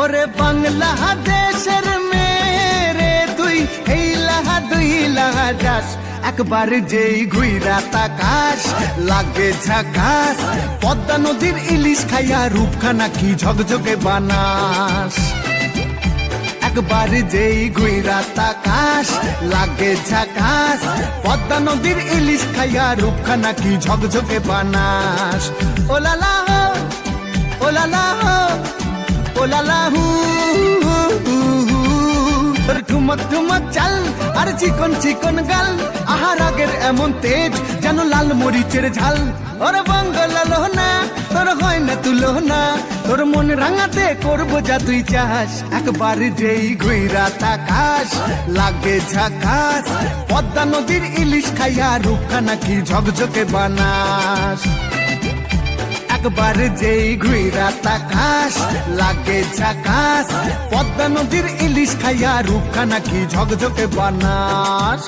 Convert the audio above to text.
ওরে বাংলাদেশের মেরে তুই হেইলাহা দুইলাহা যাস একবার যেই ঘুইরা তাকাস লাগে ঝাকাস পদ্মা নদীর ইলিশ খাইয়া রূপখানা কি ঝকঝকে বানাস একবার যেই ঘুইরা তাকাস লাগে ঝাকাস পদ্মা নদীর ইলিশ খাইয়া রূপখানা কি ঝকঝকে বানাস ওলালা হো ওলালা হো ওলালা হু তোর ঠুমক ঠুমক চাল আর চিকন চিকন গাল আহার আগের এমন তেজ যেন লাল মরিচের ঝাল ওরে বঙ্গলালো না তোর হয় না তুলো না তোর মন রাঙাতে করবো যা তুই চাস একবার যেই ঘুইরা তাকাস লাগে ঝাকাস পদ্মা নদীর ইলিশ খাইয়া রূপখানা কি ঝকঝকে বানাস একবার যেই ঘুইরা তাকাস লাগে ঝাকাস পদ্মা নদীর ইলিশ খাইয়া রূপখানা কি ঝকঝকে বানাস।